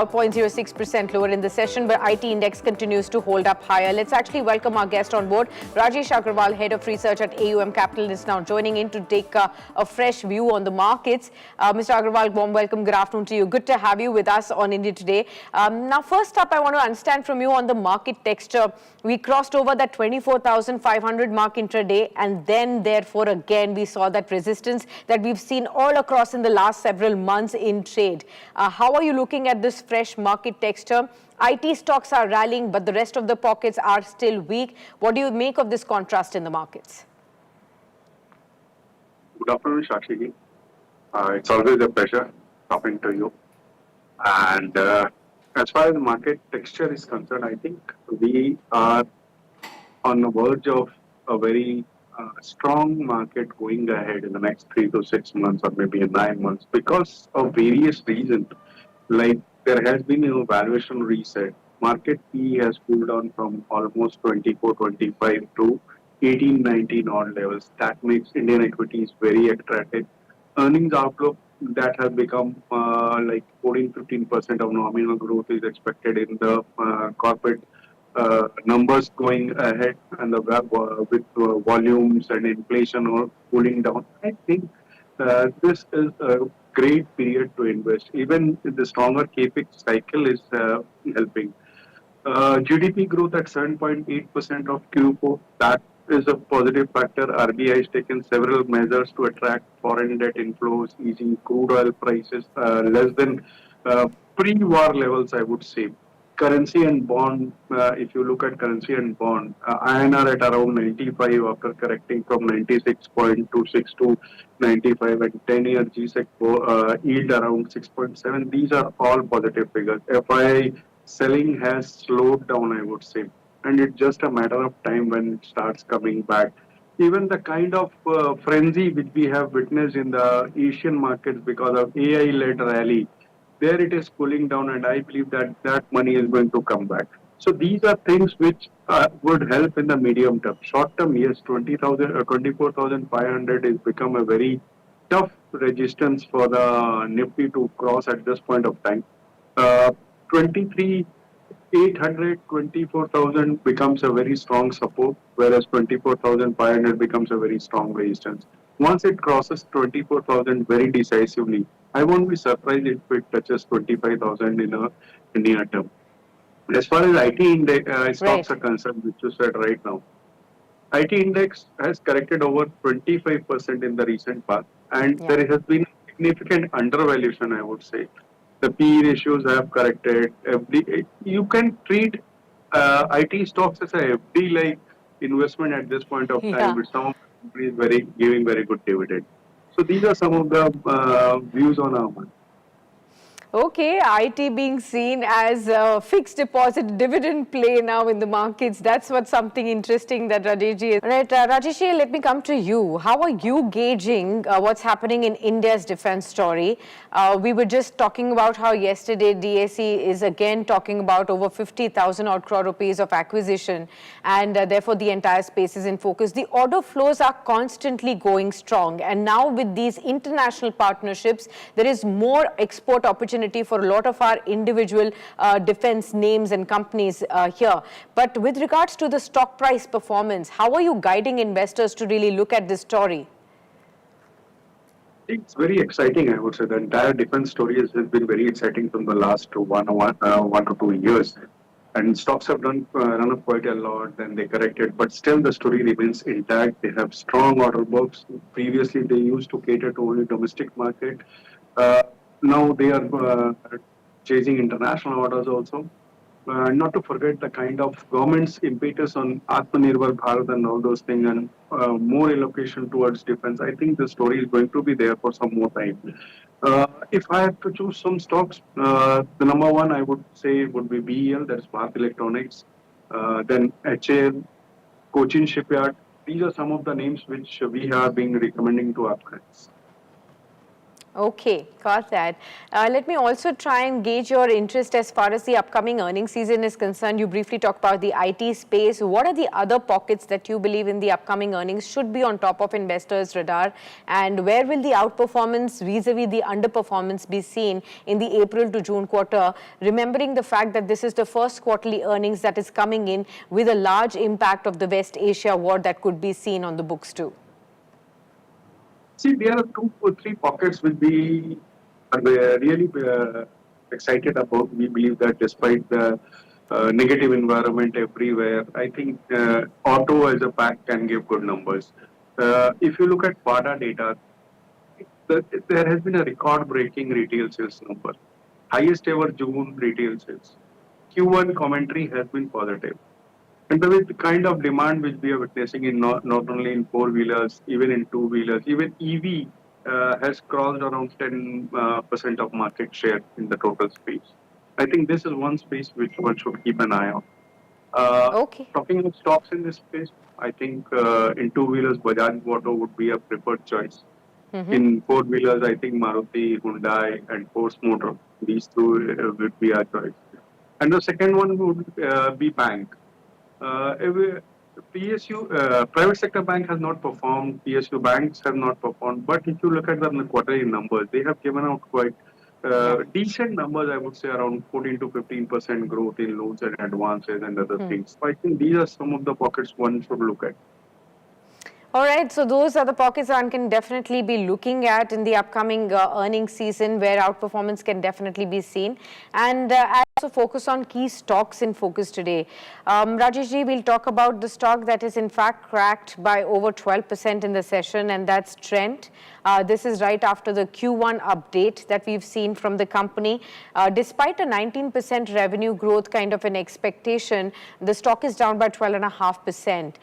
0.06% lower in the session, but IT index continues to hold up higher. Let's actually welcome our guest on board. Rajesh Agarwal, Head of Research at AUM Capital, is now joining in to take a fresh view on the markets. Mr. Agarwal, warm welcome. Good afternoon to you. Good to have you with us on India Today. Now, first up, I want to understand from you on the market texture. We crossed over that 24,500 mark intraday, and then therefore again we saw that resistance that we've seen all across in the last several months in trade. How are you looking at this fresh market texture? IT stocks are rallying, but the rest of the pockets are still weak. What do you make of this contrast in the markets? Good afternoon, Shashigi. It's always a pleasure talking to you. And as far as the market texture is concerned, I think we are on the verge of a very strong market going ahead in the next 3 to 6 months or maybe 9 months because of various reasons. Like there has been a valuation reset. Market P has cooled down from almost 24, 25 to 18, 19 odd levels. That makes Indian equities very attractive. Earnings outlook that has become like 14, 15% of nominal growth is expected in the corporate numbers going ahead, and the with volumes and inflation or cooling down. I think this is a great period to invest. Even the stronger CAPEX cycle is helping. GDP growth at 7.8% of Q4, that is a positive factor. RBI has taken several measures to attract foreign debt inflows, easing crude oil prices less than pre-war levels, I would say. Currency and bond, if you look at currency and bond, INR at around 95 after correcting from 96.26 to 95, and 10-year GSEC yield around 6.7. These are all positive figures. FI selling has slowed down, I would say, and it's just a matter of time when it starts coming back. Even the kind of frenzy which we have witnessed in the Asian markets because of AI-led rally, there it is cooling down, and I believe that that money is going to come back. So these are things which would help in the medium term. Short term, yes, 24,500 is become a very tough resistance for the Nifty to cross at this point of time. 23,800, 24,000 becomes a very strong support, whereas 24,500 becomes a very strong resistance. Once it crosses 24,000 very decisively, I won't be surprised if it touches 25,000 in a near term. As far as IT index stocks are concerned, which you said right now, IT index has corrected over 25% in the recent past, and there has been significant undervaluation, I would say. The PE ratios have corrected. FD, you can treat IT stocks as a FD-like investment at this point of time, with some of the companies giving very good dividend. So these are some of the views on our money. Okay, IT being seen as a fixed deposit dividend play now in the markets. That's what's something interesting that Rajesh is. Right, Rajesh, let me come to you. How are you gauging what's happening in India's defense story? We were just talking about how yesterday DAC is again talking about over 50,000 odd crore rupees of acquisition, and therefore the entire space is in focus. The order flows are constantly going strong, and now with these international partnerships, there is more export opportunity for a lot of our individual defense names and companies here. But with regards to the stock price performance, how are you guiding investors to really look at this story? It's very exciting, I would say. The entire defense story has been very exciting from the last 1 to 2 years. And stocks have run up quite a lot, then they corrected, but still the story remains intact. They have strong order books. Previously, they used to cater to only domestic market. Now they are chasing international orders also. Not to forget the kind of government's impetus on Atmanirbhar Bharat and all those things, and more allocation towards defense. I think the story is going to be there for some more time. If I have to choose some stocks, the number one I would say would be BEL, that is Bharat Electronics, then HAL, Cochin Shipyard. These are some of the names which we have been recommending to our clients. Okay, got that. Let me also try and gauge your interest as far as the upcoming earnings season is concerned. You briefly talked about the IT space. What are the other pockets that you believe in the upcoming earnings should be on top of investors' radar? And where will the outperformance vis-a-vis the underperformance be seen in the April to June quarter? Remembering the fact that this is the first quarterly earnings that is coming in with a large impact of the West Asia war that could be seen on the books too. See, there are 2 or 3 pockets which we are really excited about. We believe that despite the negative environment everywhere, I think auto as a pack can give good numbers. If you look at WADA data, there has been a record-breaking retail sales number, highest ever June retail sales. Q1 commentary has been positive. And with the kind of demand which we are witnessing in not only in four-wheelers, even in two-wheelers, even EV has crossed around 10% of market share in the total space. I think this is one space which one should keep an eye on. Okay. Talking of stocks in this space, I think in two-wheelers, Bajaj Auto would be a preferred choice. In four-wheelers, I think Maruti, Hyundai, and Force Motor, these two would be our choice. And the second one would be bank. PSU, private sector bank has not performed, PSU banks have not performed, but if you look at the quarterly numbers, they have given out quite decent numbers, I would say around 14 to 15% growth in loans and advances and other things. So I think these are some of the pockets one should look at. All right, so those are the pockets one can definitely be looking at in the upcoming earnings season where outperformance can definitely be seen. And I also focus on key stocks in focus today. Rajesh ji, we'll talk about the stock that is in fact cracked by over 12% in the session, and that's Trent. This is right after the Q1 update that we've seen from the company. Despite a 19% revenue growth kind of an expectation, the stock is down by 12.5%.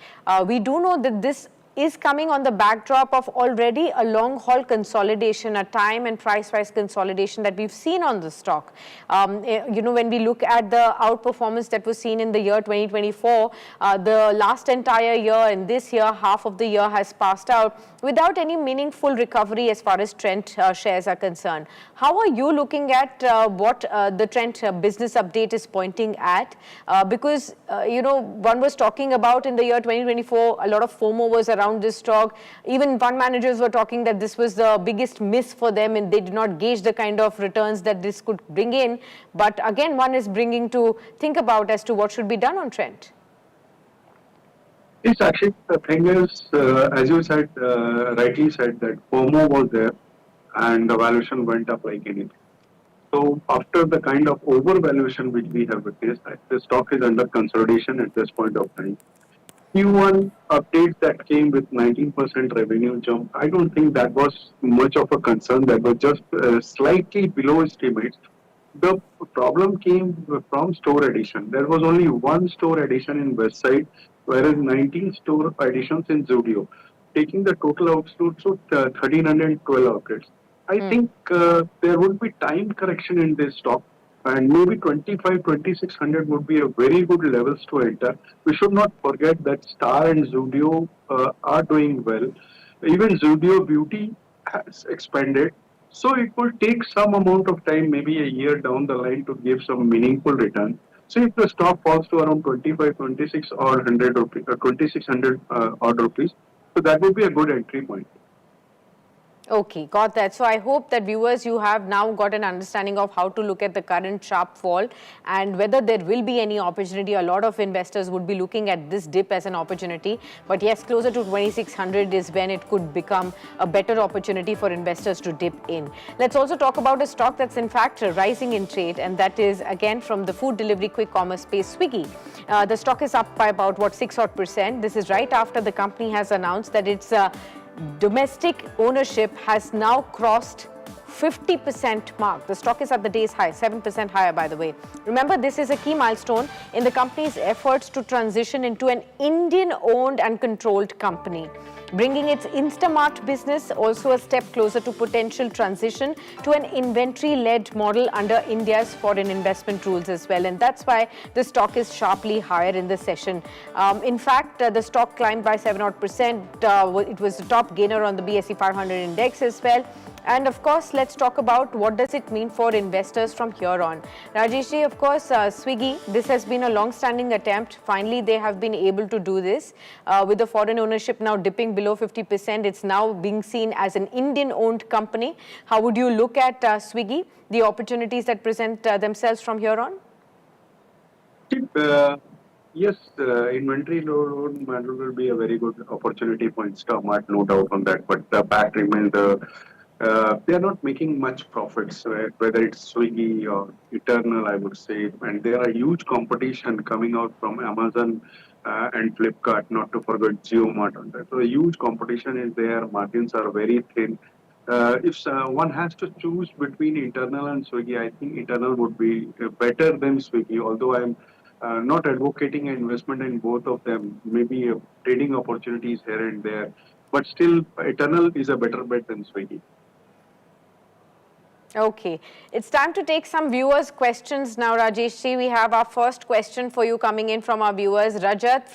We do know that this is coming on the backdrop of already a long haul consolidation, a time and price wise consolidation that we've seen on the stock. When we look at the outperformance that was seen in the year 2024, the last entire year and this year, half of the year has passed out without any meaningful recovery as far as Trent shares are concerned. How are you looking at what the Trent business update is pointing at? Because, one was talking about in the year 2024, a lot of FOMO was around this stock. Even fund managers were talking that this was the biggest miss for them and they did not gauge the kind of returns that this could bring in. But again, one is bringing to think about as to what should be done on Trent. Yes, actually, the thing is, as you said, rightly said, that FOMO was there and the valuation went up like anything. So after the kind of overvaluation which we have witnessed, the stock is under consolidation at this point of time. Q1 updates that came with 19% revenue jump, I don't think that was much of a concern. That was just slightly below estimates. The problem came from store addition. There was only one store addition in Westside, whereas 19 store additions in Zudio, taking the total outlets to 1,312 outlets. I think there would be time correction in this stock, and maybe 2,600 would be a very good levels to enter. We should not forget that Star and Zudio are doing well. Even Zudio Beauty has expanded. So it will take some amount of time, maybe a year down the line, to give some meaningful return. So if the stock falls to around 25, 26 or 100 rupees, 2,600 odd rupees, so that would be a good entry point. Okay, got that. So I hope that viewers, you have now got an understanding of how to look at the current sharp fall and whether there will be any opportunity. A lot of investors would be looking at this dip as an opportunity. But yes, closer to 2,600 is when it could become a better opportunity for investors to dip in. Let's also talk about a stock that's in fact rising in trade, and that is again from the food delivery quick commerce space, Swiggy. The stock is up by about 6%. This is right after the company has announced that it's domestic ownership has now crossed 50% mark. The stock is at the day's high, 7% higher, by the way. Remember, this is a key milestone in the company's efforts to transition into an Indian-owned and controlled company, bringing its Instamart business also a step closer to potential transition to an inventory-led model under India's foreign investment rules as well. And that's why the stock is sharply higher in the session. In fact, the stock climbed by 7%. It was the top gainer on the BSE 500 index as well. And of course, let's talk about what does it mean for investors from here on. Rajesh ji, of course, Swiggy, this has been a long-standing attempt. Finally, they have been able to do this. With the foreign ownership now dipping below 50%, it's now being seen as an Indian-owned company. How would you look at Swiggy, the opportunities that present themselves from here on? Yes, inventory load model will be a very good opportunity for Instamart, no doubt on that. But the fact remains, they are not making much profits, whether it's Swiggy or Eternal, I would say. And there are huge competition coming out from Amazon and Flipkart, not to forget JioMart on that. So a huge competition is there. Margins are very thin. If one has to choose between Eternal and Swiggy, I think Eternal would be better than Swiggy, although I'm not advocating an investment in both of them, maybe trading opportunities here and there, but still Eternal is a better bet than Swiggy. Okay, it's time to take some viewers' questions now, Rajesh ji. We have our first question for you coming in from our viewers. Rajat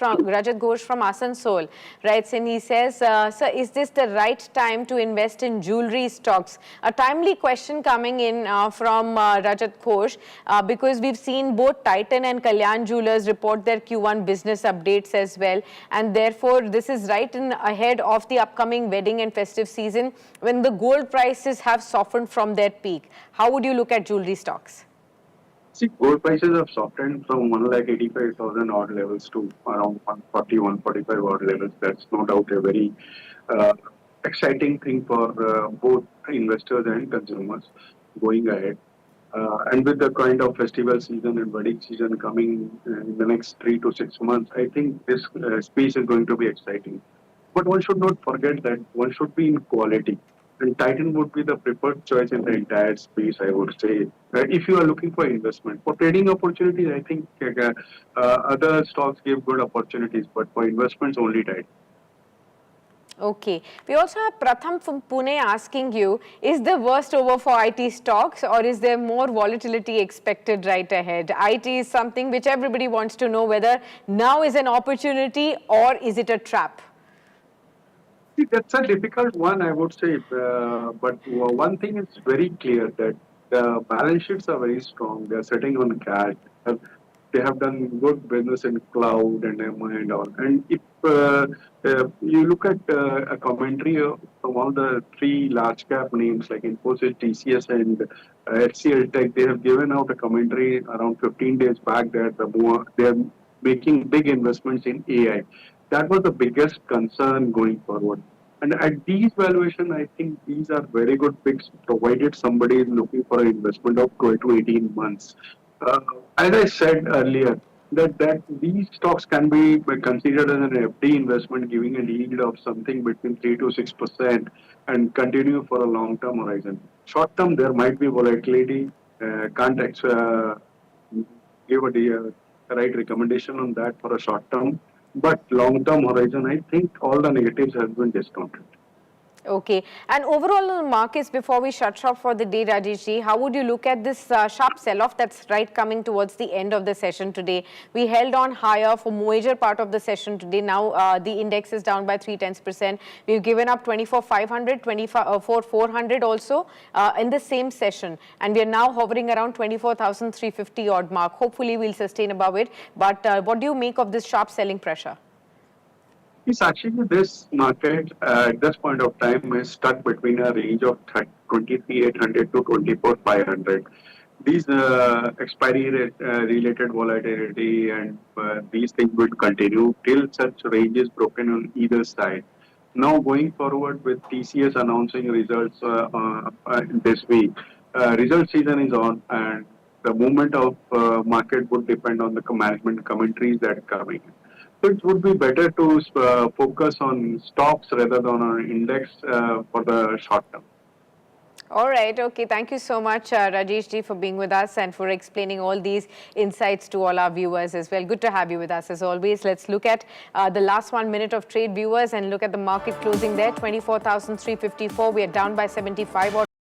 Ghosh from Asansol writes in. He says, "Sir, is this the right time to invest in jewelry stocks?" A timely question coming in from Rajat Ghosh because we've seen both Titan and Kalyan Jewelers report their Q1 business updates as well, and therefore this is right in ahead of the upcoming wedding and festive season when the gold prices have softened from their peak. How would you look at jewelry stocks? See, gold prices have softened from 1,85,000 odd levels to around 140, 145 odd levels. That's no doubt a very uh, exciting thing for both investors and consumers going ahead. And with the kind of festival season and wedding season coming in the next 3 to 6 months, I think this space is going to be exciting. But one should not forget that one should be in quality. And Titan would be the preferred choice in the entire space, I would say. If you are looking for investment. For trading opportunities, I think other stocks give good opportunities, but for investments, only Titan. Okay. We also have Pratham from Pune asking you, is the worst over for IT stocks or is there more volatility expected right ahead? IT is something which everybody wants to know whether now is an opportunity or is it a trap? See, that's a difficult one, I would say. But one thing is very clear that the balance sheets are very strong. They're sitting on cash. They have done good business in cloud and MI and all. And if you look at a commentary from all the three large cap names like Infosys, TCS, and HCL Tech, they have given out a commentary around 15 days back that they're making big investments in AI. That was the biggest concern going forward. And at these valuation, I think these are very good picks, provided somebody is looking for an investment of 12 to 18 months. Uh, as I said earlier, that these stocks can be considered as an FD investment, giving a yield of something between 3 to 6% and continue for a long-term horizon. Short-term, there might be volatility. Can't give a right recommendation on that for a short-term. But long-term horizon, I think all the negatives have been discounted. Okay. And overall on the markets, before we shut shop for the day, Rajesh ji, how would you look at this sharp sell-off that's right coming towards the end of the session today? We held on higher for major part of the session today. Now the index is down by 0.3%. We've given up 24,500, 24,400 also in the same session. And we are now hovering around 24,350 odd mark. Hopefully we'll sustain above it. But what do you make of this sharp selling pressure? It's actually this market at this point of time is stuck between a range of 23,800 to 24,500. These expiry related volatility and these things will continue till such range is broken on either side. Now going forward with TCS announcing results this week, result season is on and the movement of market would depend on the management commentaries that are coming. So it would be better to focus on stocks rather than on index for the short term. All right. Okay. Thank you so much, Rajesh ji, for being with us and for explaining all these insights to all our viewers as well. Good to have you with us as always. Let's look at the last 1 minute of trade, viewers, and look at the market closing there, 24,354. We are down by 75 or